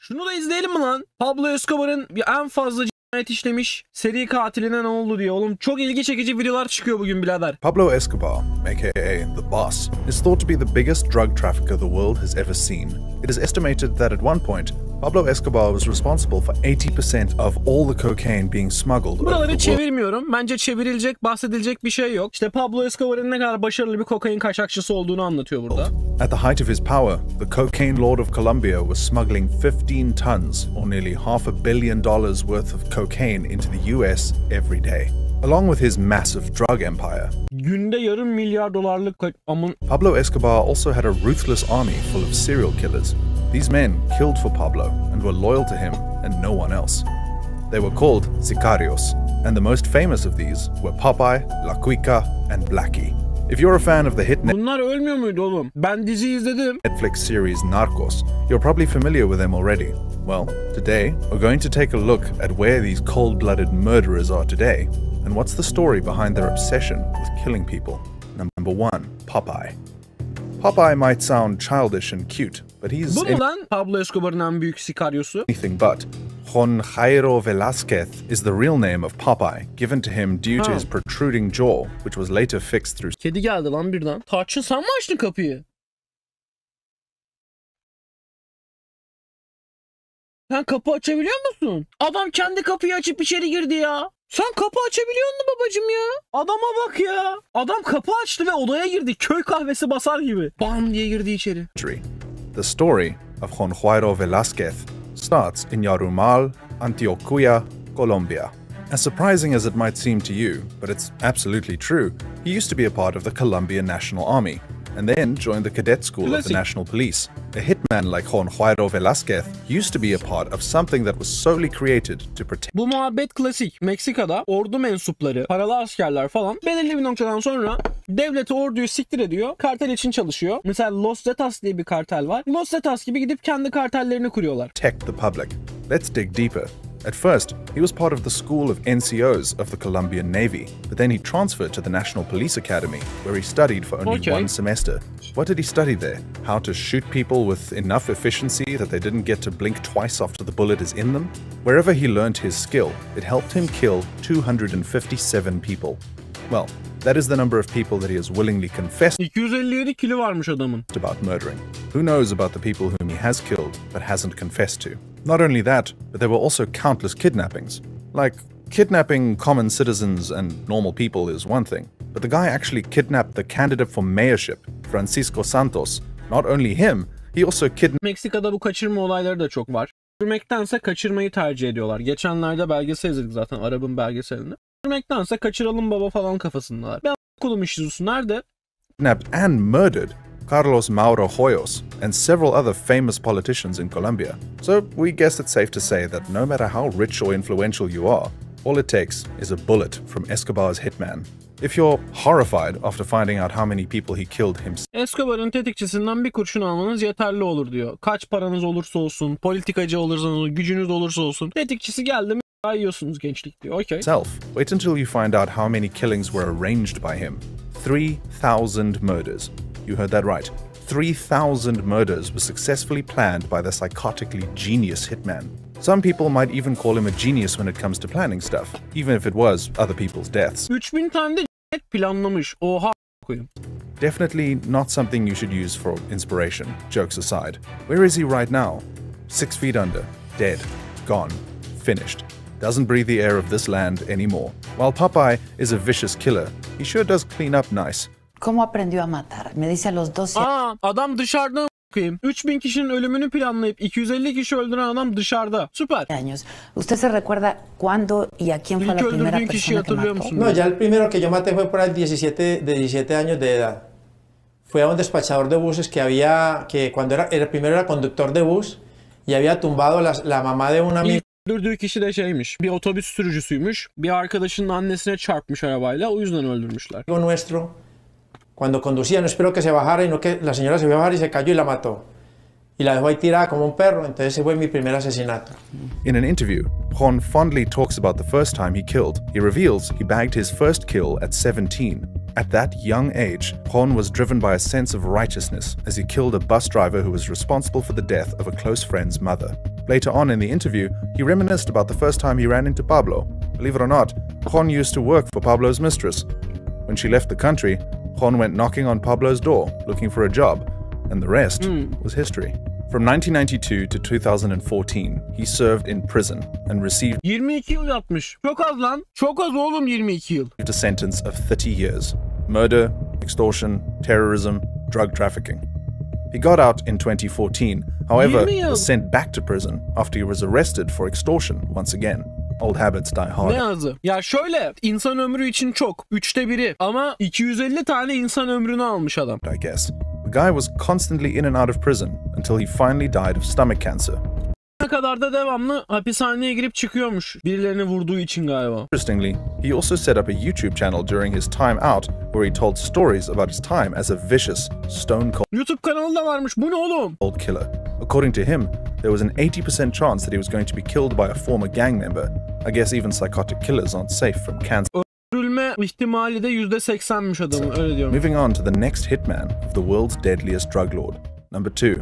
Şunu da izleyelim mi lan? Pablo Escobar'ın en fazla cinayet işlemiş seri katiline ne oldu diye. Oğlum çok ilgi çekici videolar çıkıyor bugün birader. Pablo Escobar, aka the Boss, is thought to be the biggest drug trafficker the world has ever seen. It is estimated that at one point, Pablo Escobar was responsible for 80% of all the cocaine being smuggled. Buraları çevirmiyorum. Bence çevrilecek, bahsedilecek bir şey yok. İşte Pablo Escobar'ın ne kadar başarılı bir kokain kaçakçısı olduğunu anlatıyor burada. At the height of his power, the cocaine lord of Colombia was smuggling 15 tons, or nearly $500 million worth of cocaine into the US every day. Along with his massive drug empire, günde yarım milyar dolarlık Pablo Escobar also had a ruthless army full of serial killers. These men killed for Pablo and were loyal to him and no one else. They were called sicarios, and the most famous of these were Popeye, La Cuica, and Blackie. If you're a fan of the hit bunlar ölmüyor muydu oğlum? Ben dizi izledim. Netflix series Narcos, you're probably familiar with them already. Well, today we're going to take a look at where these cold-blooded murderers are today, and what's the story behind their obsession with killing people. Number 1, Popeye. Popeye might sound childish and cute, but he's bu mu lan Pablo Escobar'ın en büyük sikaryosu? anything but. Juan Jairo Velázquez is the real name of Popeye, given to him due to his protruding jaw, which was later fixed through... Kedi geldi lan birden. Tarçın sen mi açtın kapıyı? Sen kapı açabiliyor musun? Adam kendi kapıyı açıp içeri girdi ya. Sen kapı açabiliyor musun babacım ya? Adama bak ya. Adam kapı açtı ve odaya girdi. Köy kahvesi basar gibi. Bam diye girdi içeri. The story of Juan Jairo Velázquez starts in Yarumal, Antioquia, Colombia. As surprising as it might seem to you, but it's absolutely true, he used to be a part of the Colombian National Army, and then joined the cadet school of the National Police. A hitman like Juan Jairo Velázquez used to be a part of something that was solely created to protect... Bu muhabbet klasik. Meksika'da ordu mensupları, paralı askerler falan belirli bir noktadan sonra devleti orduyu siktir ediyor. Kartel için çalışıyor. Mesela Los Zetas diye bir kartel var. Los Zetas gibi gidip kendi kartellerini kuruyorlar. Protect the public. Let's dig deeper. At first, he was part of the school of NCOs of the Colombian Navy, but then he transferred to the National Police Academy, where he studied for only 1 semester. What did he study there? How to shoot people with enough efficiency that they didn't get to blink twice after the bullet is in them? Wherever he learned his skill, it helped him kill 257 people. Well, that is the number of people that he has willingly confessed 257 kilo varmış adamın. about murdering. Who knows about the people whom he has killed but hasn't confessed to? Not only that, but there were also countless kidnappings. Like, kidnapping common citizens and normal people is one thing, but the guy actually kidnapped the candidate for mayorship, Francisco Santos. Not only him, he also kidnapped... Meksika'da bu kaçırma olayları da çok var. Öldürmektense kaçırmayı tercih ediyorlar. Geçenlerde belgesel izledik zaten, Arap'ın belgeselini. Öldürmektense kaçıralım baba falan kafasındalar. Ben okulum işçisi nerede? Kidnapped and murdered Carlos Mauro Hoyos and several other famous politicians in Colombia. So we guess it's safe to say that no matter how rich or influential you are, all it takes is a bullet from Escobar's hitman. If you're horrified after finding out how many people he killed himself... Escobar'ın tetikçisinden bir kurşun almanız yeterli olur diyor. Kaç paranız olursa olsun, politikacı olursanız, gücünüz olursa olsun. Tetikçisi geldi mi yiyorsunuz gençlik diyor. Okay. Wait until you find out how many killings were arranged by him. 3,000 murders. You heard that right. 3,000 murders were successfully planned by the psychotically genius hitman. Some people might even call him a genius when it comes to planning stuff, even if it was other people's deaths. 3000 tane de planlamış. Oha koyayım. Definitely not something you should use for inspiration, jokes aside. Where is he right now? 6 feet under, dead, gone, finished. Doesn't breathe the air of this land anymore. While Popeye is a vicious killer, he sure does clean up nice. ¿Cómo aprendió a matar? Me dice a los 12 adam dışarıda koyayım. 3000 kişinin ölümünü planlayıp 250 kişi öldüren adam dışarıda. Süper. años. ¿Usted se recuerda cuándo y a quién fue la primera persona que mató? No, ya el primero que yo maté fue por ahí de 17 años de edad. Fue a un despachador de buses que había, que cuando primero era conductor de bus y había tumbado la mamá de un amigo. Öldürdüğü kişi de şeymiş, bir otobüs sürücüsüymüş. Bir arkadaşının annesine çarpmış arabayla, o yüzden öldürmüşler. Nuestro, cuando conducía, no esperó que se bajara y no que la señora se iba a bajar y se cayó y la mató. Y la dejó ahí tirada como un perro, entonces ese fue mi primer asesinato. In an interview, Juan fondly talks about the first time he killed. He reveals he bagged his first kill at 17. At that young age, Juan was driven by a sense of righteousness as he killed a bus driver who was responsible for the death of a close friend's mother. Later on in the interview, he reminisced about the first time he ran into Pablo. Believe it or not, Juan used to work for Pablo's mistress. When she left the country, Juan went knocking on Pablo's door, looking for a job, and the rest was history. From 1992 to 2014, he served in prison and received 22 yıl yatmış. Çok az lan. Çok az oğlum 22 yıl. a sentence of 30 years. Murder, extortion, terrorism, drug trafficking. He got out in 2014, however, was sent back to prison after he was arrested for extortion once again. Old habits die hard. Ne azı? Ya şöyle, insan ömrü için çok. 1/3 ama 250 tane insan ömrünü almış adam. I guess. The guy was constantly in and out of prison until he finally died of stomach cancer. Ne kadar da devamlı hapishaneye girip çıkıyormuş. Birilerini vurduğu için galiba. Interestingly, he also set up a YouTube channel during his time out where he told stories about his time as a vicious, stone-cold YouTube kanalı da varmış. Bu ne oğlum? killer. According to him, there was an 80% chance that he was going to be killed by a former gang member. I guess even psychotic killers aren't safe from cancer. Öldürülme ihtimali de %80'miş adamın, öyle diyorum. Moving on to the next hitman of the world's deadliest drug lord. Number 2,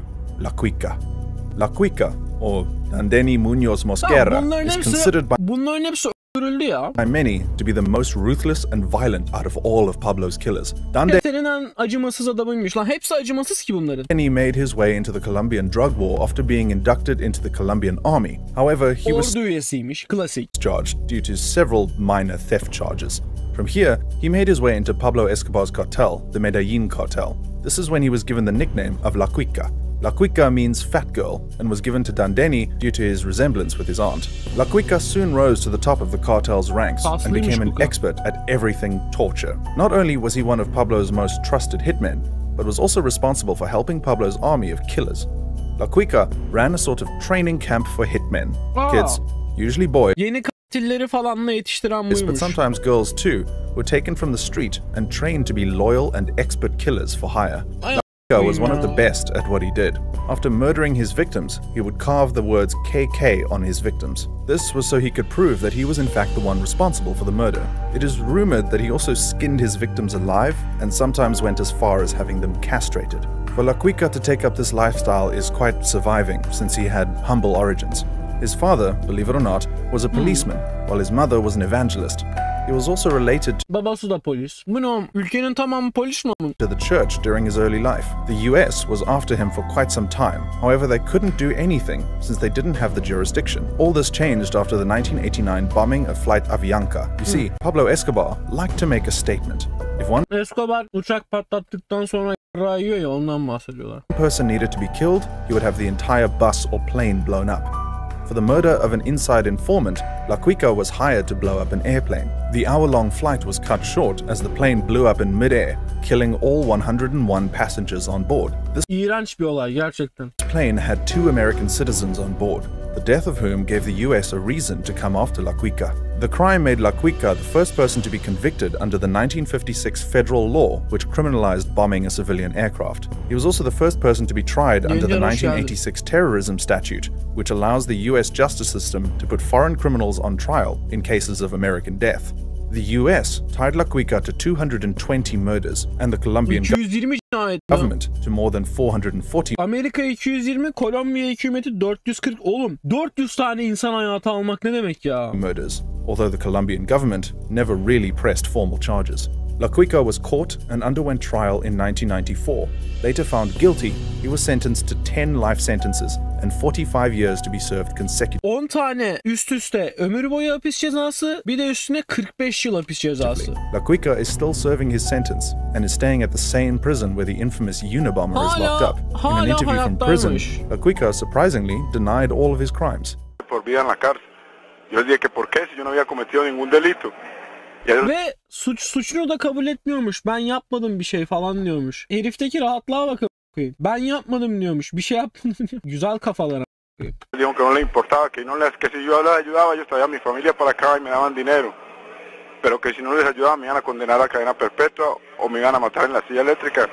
La Cuica, or Dandeni Muñoz Mosquera, is considered bunların hepsi öldürüldü ya. by many to be the most ruthless and violent out of all of Pablo's killers. Dandeni en acımasız adamıymış lan. Hepsi acımasız ki bunların. He made his way into the Colombian drug war after being inducted into the Colombian army. However, he was Ordu üyesiymiş, klasik. charged due to several minor theft charges. From here, he made his way into Pablo Escobar's cartel, the Medellin cartel. This is when he was given the nickname of La Cuica. La Cuica means fat girl and was given to Dandeni due to his resemblance with his aunt. La Cuica soon rose to the top of the cartel's ranks and became an expert at everything torture. Not only was he one of Pablo's most trusted hitmen, but was also responsible for helping Pablo's army of killers. La Cuica ran a sort of training camp for hitmen. Kids, usually boys, Yeni katilleri falanla yetiştiren but buymuş. sometimes girls too, were taken from the street and trained to be loyal and expert killers for hire. Was one of the best at what he did. After murdering his victims, he would carve the words KK on his victims. This was so he could prove that he was in fact the one responsible for the murder. It is rumored that he also skinned his victims alive and sometimes went as far as having them castrated. For La Cuica to take up this lifestyle is quite surviving since he had humble origins. His father, believe it or not, was a policeman, while his mother was an evangelist. He was also related Babası da polis. Bu ne oğlum? Ülkenin tamamı polis mi onun? to the church during his early life. The US was after him for quite some time. However, they couldn't do anything since they didn't have the jurisdiction. All this changed after the 1989 bombing of Flight Avianca. You see, Pablo Escobar liked to make a statement. If one Escobar uçak patlattıktan sonra yiyor ya, ondan bahsediyorlar. person needed to be killed, he would have the entire bus or plane blown up. For the murder of an inside informant, La Cuica was hired to blow up an airplane. The hour-long flight was cut short as the plane blew up in mid-air, killing all 101 passengers on board. This İğrenç bir olay gerçekten. plane had 2 American citizens on board, the death of whom gave the US a reason to come after La Cuica. The crime made La Cuica the first person to be convicted under the 1956 federal law, which criminalized bombing a civilian aircraft. He was also the first person to be tried under the 1986 terrorism statute, which allows the US justice system to put foreign criminals on trial in cases of American death. The US tied La Cuica to 220 murders and the Colombian 220 cinayet. government to more than 440 Amerika 220, Kolombiya hükümeti 440. Oğlum 400 tane insan hayatı almak ne demek ya? murders, although the Colombian government never really pressed formal charges. La Cuica was caught and underwent trial in 1994. Later found guilty, he was sentenced to 10 life sentences and 45 years to be served consecutively. 10 tane üst üste ömür boyu hapis cezası, bir de üstüne 45 yıl hapis cezası. La Cuica is still serving his sentence and is staying at the same prison where the infamous Unabomber is locked up. In an interview from prison, La Cuica surprisingly denied all of his crimes. Por vida en la cárcel. Yo dije que por qué si yo no había cometido ningún delito. Ve suçunu da kabul etmiyormuş. Ben yapmadım bir şey falan diyormuş. Herifteki rahatlığa bakın. Ben yapmadım diyormuş. Bir şey yapmadım diyor. Güzel kafalar. Dijo que no le importaba, que si yo les ayudaba, ellos traían mi familia para acá y me daban dinero. Pero que si no les ayudaba me iban a condenar a cadena perpetua o me iban a matar en la silla eléctrica.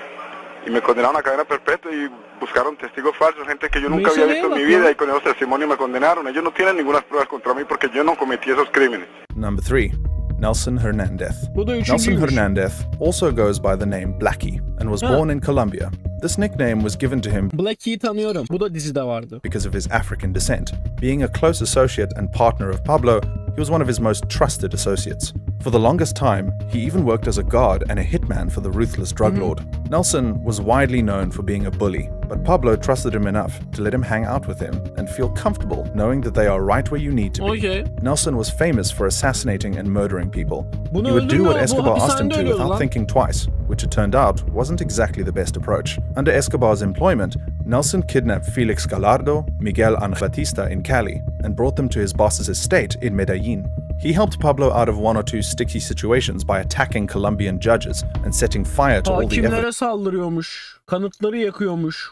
Y me condenaron a cadena perpetua y buscaron testigos falsos, gente que yo nunca había visto en mi vida, y con esos testimonios me condenaron. Ellos no tienen ninguna pruebas contra mí porque yo no cometí esos crímenes. Number 3. Nelson Hernandez. Nelson Hernandez also goes by the name Blackie and was born in Colombia. This nickname was given to him Blackie'yi tanıyorum. Bu da dizide vardı. because of his African descent. Being a close associate and partner of Pablo, he was one of his most trusted associates. For the longest time, he even worked as a guard and a hitman for the ruthless drug lord. Nelson was widely known for being a bully, but Pablo trusted him enough to let him hang out with him and feel comfortable knowing that they are right where you need to be. Nelson was famous for assassinating and murdering people. He would do what Escobar asked him to without thinking twice, which it turned out wasn't exactly the best approach. Under Escobar's employment, Nelson kidnapped Felix Gallardo, Miguel Angel Batista in Cali, and brought them to his boss's estate in Medellin. He helped Pablo out of one or two sticky situations by attacking Colombian judges and setting fire to all the evidence. Saldırıyormuş, kanıtları yakıyormuş.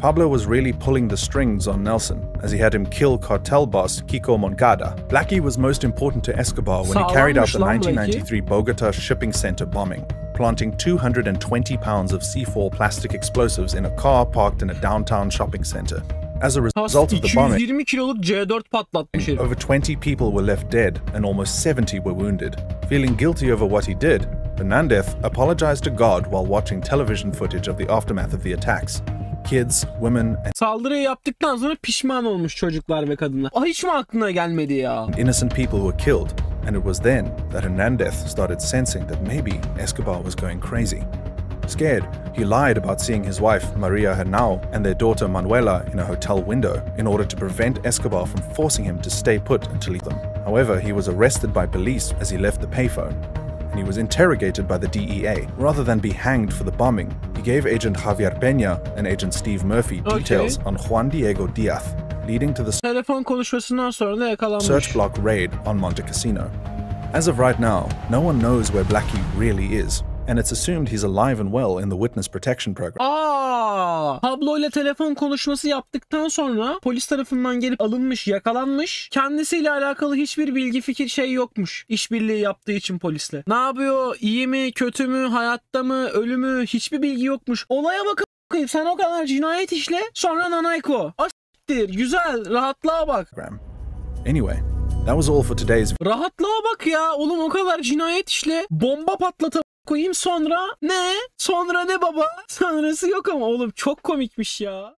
Pablo was really pulling the strings on Nelson, as he had him kill cartel boss Kiko Moncada. Blackie was most important to Escobar when he carried out the 1993 Bogota shipping center bombing, planting 220 pounds of C4 plastic explosives in a car parked in a downtown shopping center. As a result of the bombing, 220 kiloluk C4 patlatmış herif. over 20 people were left dead and almost 70 were wounded. Feeling guilty over what he did, Hernandez apologized to God while watching television footage of the aftermath of the attacks. Kids, women, and Saldırıyı yaptıktan sonra pişman olmuş çocuklar ve kadınlar. Hiç mi aklına gelmedi ya? innocent people were killed, and it was then that Hernandez started sensing that maybe Escobar was going crazy. Scared, he lied about seeing his wife, Maria Henao, and their daughter, Manuela, in a hotel window in order to prevent Escobar from forcing him to stay put until he them. However, he was arrested by police as he left the payphone, and he was interrogated by the DEA. Rather than be hanged for the bombing, he gave Agent Javier Peña and Agent Steve Murphy details on Juan Diego Diaz, leading to the Telefon konuşmasından sonra da yakalanmış. search block raid on Monte Cassino. As of right now, no one knows where Blackie really is, and it's assumed he's alive and well in the witness protection program. Pablo ile telefon konuşması yaptıktan sonra polis tarafından gelip alınmış, yakalanmış. Kendisiyle alakalı hiçbir bilgi, fikir şey yokmuş. İşbirliği yaptığı için polisle. Ne yapıyor? İyi mi, kötü mü, hayatta mı, ölü mü? Hiçbir bilgi yokmuş. Olaya bakın. Sen o kadar cinayet işle, sonra nanayko. Asiktir, güzel, rahatlığa bak. Anyway, that was all for today's video. Rahatlığa bak ya. Oğlum o kadar cinayet işle, bomba patlatıp koyayım sonra ne? Sonra ne baba? Sonrası yok ama oğlum çok komikmiş ya.